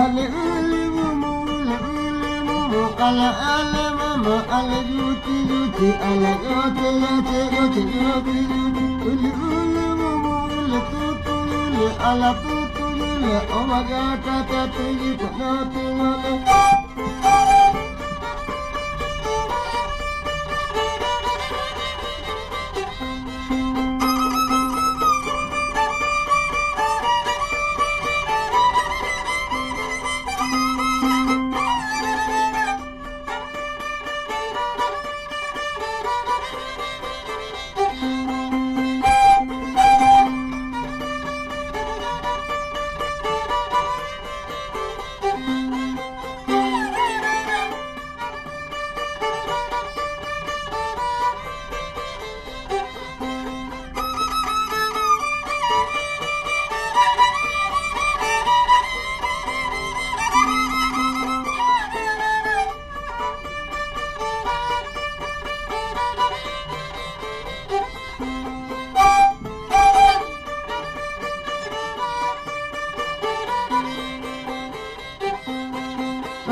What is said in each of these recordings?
Ale ule mumu, ale ale mama, ale yuti yuti, ale yote yote yote yote yuti. Ule mumu, ule tutu ule, ala tutu ule, omaga kata tuyi konote ule.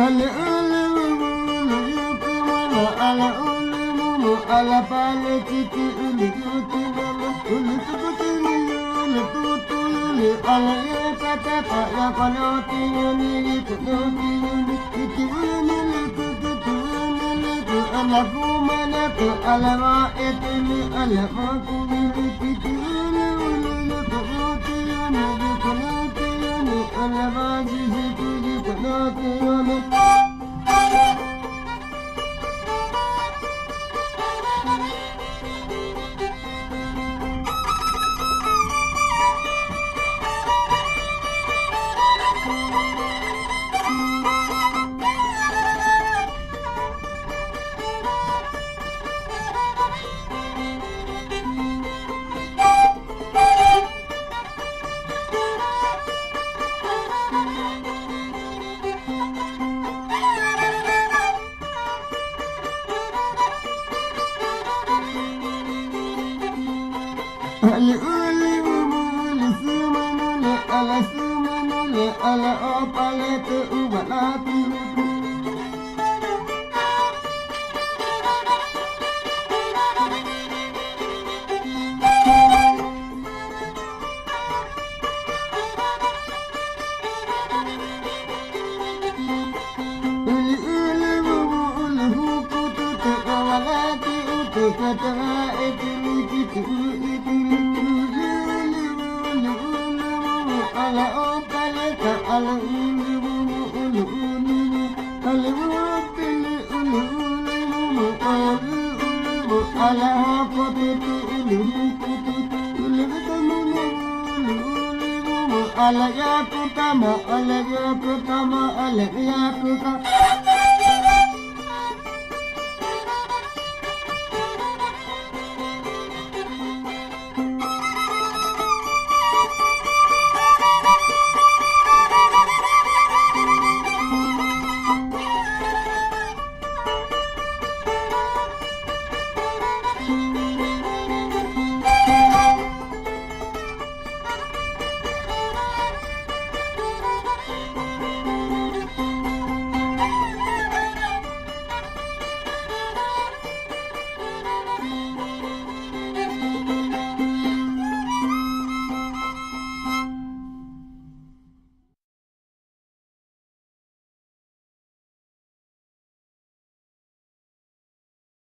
Ale ule mumu, yuki mama, ala ule mumu, ala pale titi ule yuki mama, ule tukuti ule tutu ule, ala yuka tata ya kanoti ule, yuki ule, yuki ule tukutu ule, ala kumana tu, ala ma etili, ala ma kumili, titi ule yuki ule, yuki ule, ala ma zizi tuji kanoti ule. Ale ule mumule sumanule ala sumanule ala opalete ubalati. Ule mumule hukutu te ubalati utu kata etili kitu itili. Ala opaleta ala ulu mumu ulu ulu ala wapili ulu ulu mumu ala hapotetu ulu hukutu ulu vita mumu ulu mumu ala yakutama ala yakutama ala yakuta.